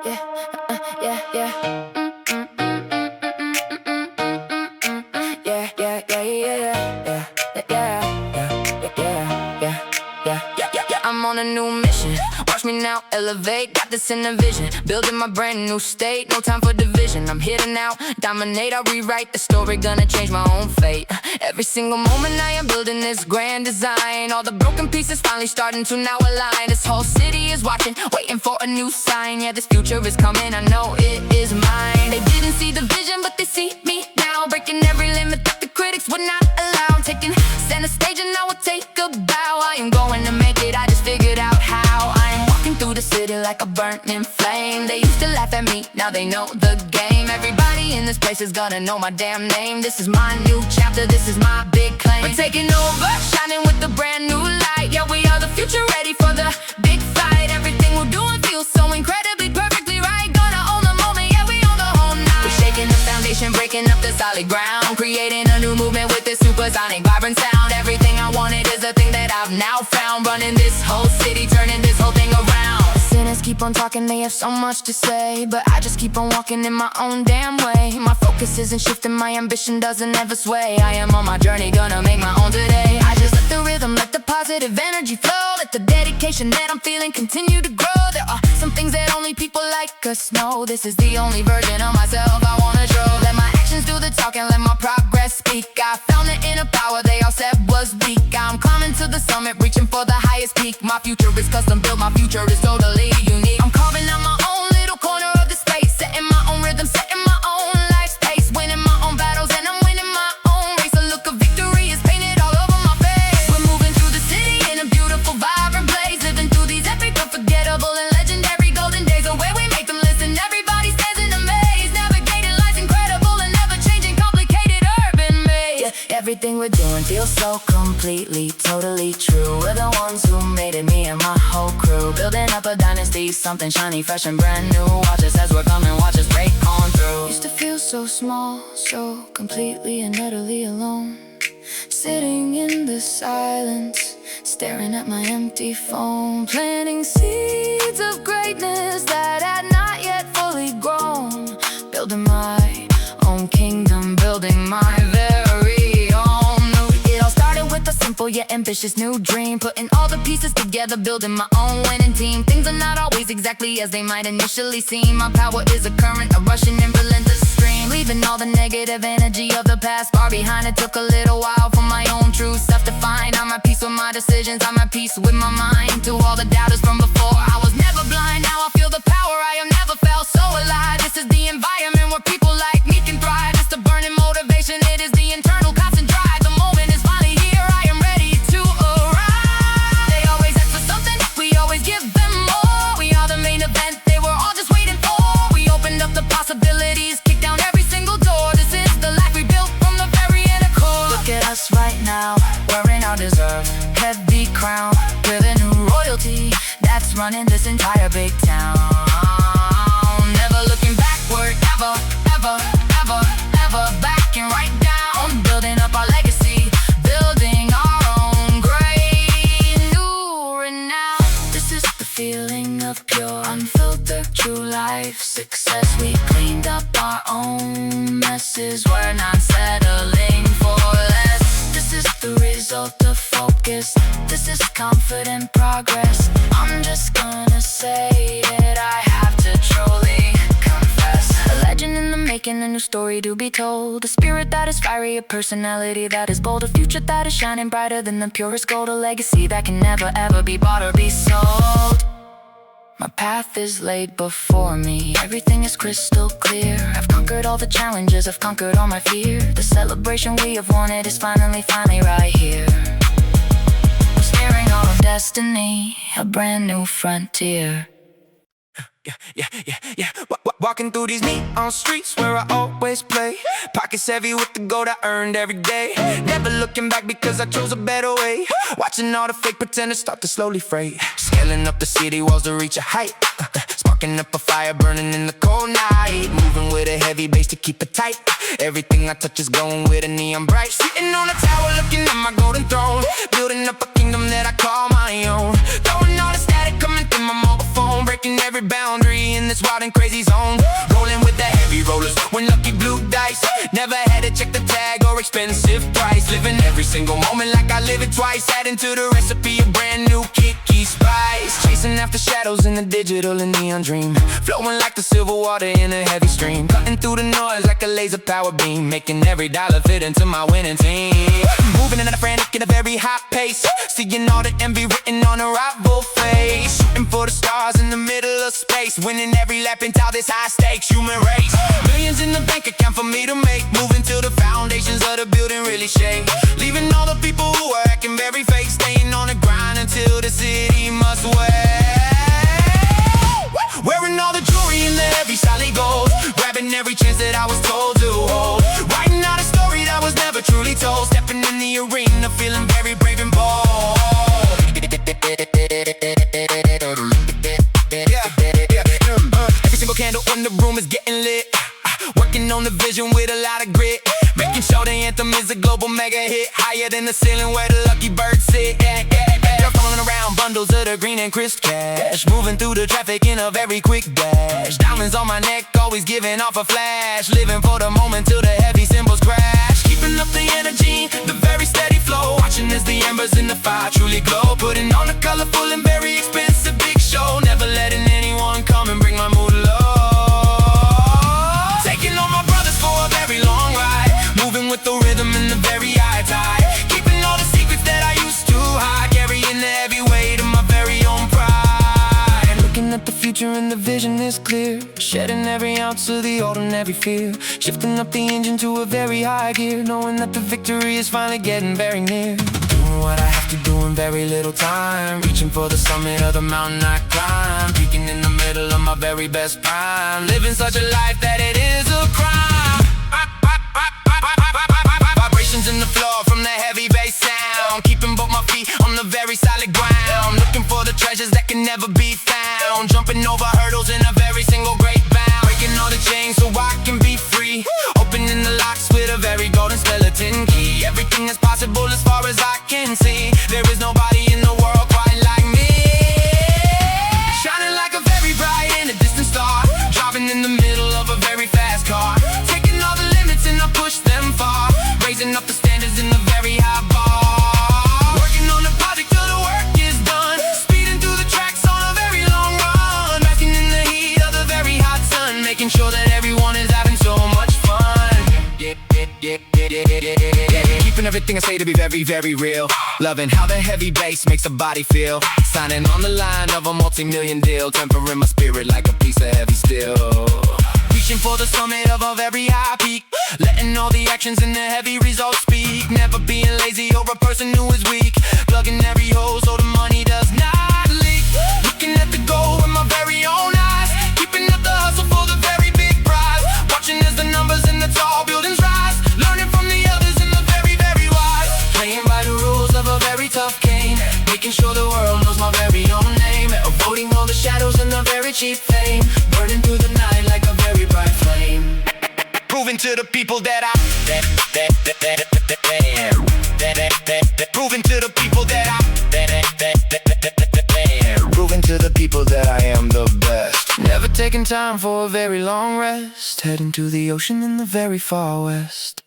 yeah, yeah, yeah. Yeah, yeah, yeah, yeah, yeah, yeah, yeah, yeah. I'm on a new mission. Watch me now elevate. Got this in the vision. Building my brand new state. No time for division. I'm here to now dominate. I'll rewrite the story. Gonna change my own fate. Every single moment I am building this grand design. All the broken pieces finally starting to now align. This whole city is watching, waiting for a new sign. Yeah, this future is coming. I know it is mine. They didn't see the vision, but they see me now. Breaking every limit that the critics would not allow. I'm taking center stage and I will take a bow. I am going to make it, I just figured out how. I am walking through the city like a burning flame. They used to laugh at me, now they know the game. Everybody in this place is gonna know my damn name. This is my new chapter, this is my big claim. We're taking over, shining with a brand new light. Yeah, we are the future, ready for the big fight. Everything we're doing feels so incredibly perfectly right. Gonna own the moment, yeah, we own the whole night. We're shaking the foundation, breaking up the solid ground. Creating a new movement with this supersonic, vibrant sound. Everything I wanted is a thing that I've now found. Running this whole city, turning this whole thing around. Sinners keep on talking, they have so much to say, but I just keep on walking in my own damn way. My focus isn't shifting, my ambition doesn't ever sway. I am on my journey, gonna make my own today. I just let the rhythm, let the positive energy flow. Let the dedication that I'm feeling continue to grow. There are some things that only people like us know. This is the only version of myself I wanna show. Let my actions do the talking, let my progress speak. I found the inner power they all said was weak. I'm climbing to the summit, reaching for the highest peak. My future is custom built, my future is totally unique. I'm carving out my own little corner of the space, setting my own rhythm, setting my own life pace. Winning my own battles and I'm winning my own race. A look of victory is painted all over my face. We're moving through the city in a beautiful, vibrant blaze. Living through these epic, unforgettable and legendary golden days. The way we make them listen, everybody stands in amaze. Navigating life's incredible and never-changing, complicated urban maze. Yeah, everything we're doing feels so completely, totally true. We're the ones who made it, me and my whole crew. Building up a dynasty, something shiny, fresh and brand new. Watch us as we're coming, watch us break on through. Used to feel so small, so completely and utterly alone. Sitting in the silence, staring at my empty phone. Planting seeds of greatness that had not yet fully grown. Building my own kingdom, building my very own. It all started with a simple yet ambitious new dream. Putting all the pieces together, building my own winning team. Things are not always exactly as they might initially seem. My power is a current, a rushing and relentless stream. Leaving all the negative energy of the past far behind. It took a little while for my own true self to find. I'm at peace with my decisions, I'm at peace with my mind. To all the doubters from before, I was never blind. Now I feel the power, I have never felt so alive. This is the environment where people like me can thrive. It's the burning motivation, it is the internal constant drive. The moment is finally here, I am ready to arrive. They always ask for something, we always give them more. We are the main event, they were all just waiting for. We opened up the possibilities, kicked down every single door. This is the life we built from the very inner core. Look at us right now, wearing our deserved heavy crown. We're the new royalty that's running this entire big town. Never looking backward, ever, ever, ever, ever. Backing right down, building up our legacy, building our own great new renown. This is the feeling of pure, unfiltered, true life success. We cleaned up our own messes, we're not settling for less. This is the result of focus, this is confident progress. I'm just gonna say it, I have to truly confess. A legend in the making, a new story to be told. A spirit that is fiery, a personality that is bold. A future that is shining brighter than the purest gold. A legacy that can never ever be bought or be sold. My path is laid before me, everything is crystal clear. I've conquered all the challenges, I've conquered all my fear. The celebration we have wanted is finally right here. I'm staring out on destiny, a brand new frontier. Yeah. Walking through these neon streets where I always play. Pockets heavy with the gold I earned every day. Never looking back because I chose a better way. Watching all the fake pretenders start to slowly fade. Scaling up the city walls to reach a height. Sparking up a fire burning in the cold night. Moving with a heavy bass to keep it tight. Everything I touch is glowing with a neon bright. Sitting on a tower looking at my golden throne. Building up a kingdom that I call my own. Throwing all the static coming through my mobile phone. Breaking breaking every boundary in this wild and crazy zone. Rolling with the heavy rollers, when lucky blue dice. Never had to check the tag or expensive price. Living every single moment like I live it twice. Adding to the recipe a brand new kicky spice. Chasing after shadows in the digital and neon dream. Flowing like the silver water in a heavy stream. Cutting through the noise like a laser power beam. Making every dollar fit into my winning team. Moving in a frantic at a very high pace. Seeing all the envy written on a rival face. Shooting for the stars in the middle of space. Winning every lap into this high stakes human race. Millions in the bank account for me to make. Moving till the foundations of the building really shake. Leaving all the people who are acting very fake. Staying on the grind until the city must wait. Wearing all the jewelry in the heavy solid gold. Grabbing every chance that I was told to hold. Writing out a story that was never truly told. Stepping in the arena, feeling very brave and bold. Every single candle in the room is getting lit. Working on the vision with a lot of grit. Making sure the anthem is a global mega hit. Higher than the ceiling where the lucky birds sit. They're falling around bundles of the green and crisp cash. Moving through the traffic in a very quick dash. Diamonds on my neck, always giving off a flash. Living for the moment till the heavy cymbals crash. Keeping up the energy, the very steady flow. Watching as the embers in the fire truly glow. Putting on a colorful and very expensive big show. Never letting anyone come and bring my mood low. Taking on my brothers for a very long ride. Moving with the rhythm and the very high tide. Keeping all the secrets that I used to hide. Carrying the heavy weight of my very own pride. Looking at the future and the vision is clear. Shedding every ounce of the old and every fear. Shifting up the engine to a very high gear. Knowing that the victory is finally getting very near. Doing what I have to do in very little time. Reaching for the summit of the mountain I climb. Peaking in the middle of my very best prime. Living such a life that it is a crime. Vibrations in the floor from the heavy bass sound. Keeping both my feet on the very solid ground. Looking for the treasures that can never be found. Jumping over hurdles in a very single great bound. Breaking all the chains so I can be free. Opening the locks with a very golden skeleton key. Everything is possible as far as I can see. There is nobody in the world quite like me. Shining like a very bright and a distant star. Driving in the middle of a very fast car. Taking all the limits and I push them far. Raising up the standards in the very high bar. Working on the project till the work is done. Speeding through the tracks on a very long run. Basking in the heat of the very hot sun. Making sure that everyone is having so much fun. Keeping everything I say to be very, very real. Loving how the heavy bass makes the body feel. Signing on the line of a multi-million deal. Tempering my spirit like a piece of heavy steel. Reaching for the summit of a very high peak. Letting all the actions and the heavy results speak. Never being lazy or a person who is weak. Plugging every hole so the money does not leak. Looking at the goal with my very own eyes. Keeping up the hustle for the very big prize. Watching as the numbers in the tall buildings rise. Learning from the others and the very, very wise. Playing by the rules of a very tough game. Making sure the world knows my very own name. Avoiding all the shadows and the very cheap fame. Burning through the night like a very bright flame. Proving to the people that I Proving to the people that I Proving to the people that I am the best. Never taking time for a very long rest. Heading to the ocean in the very far west.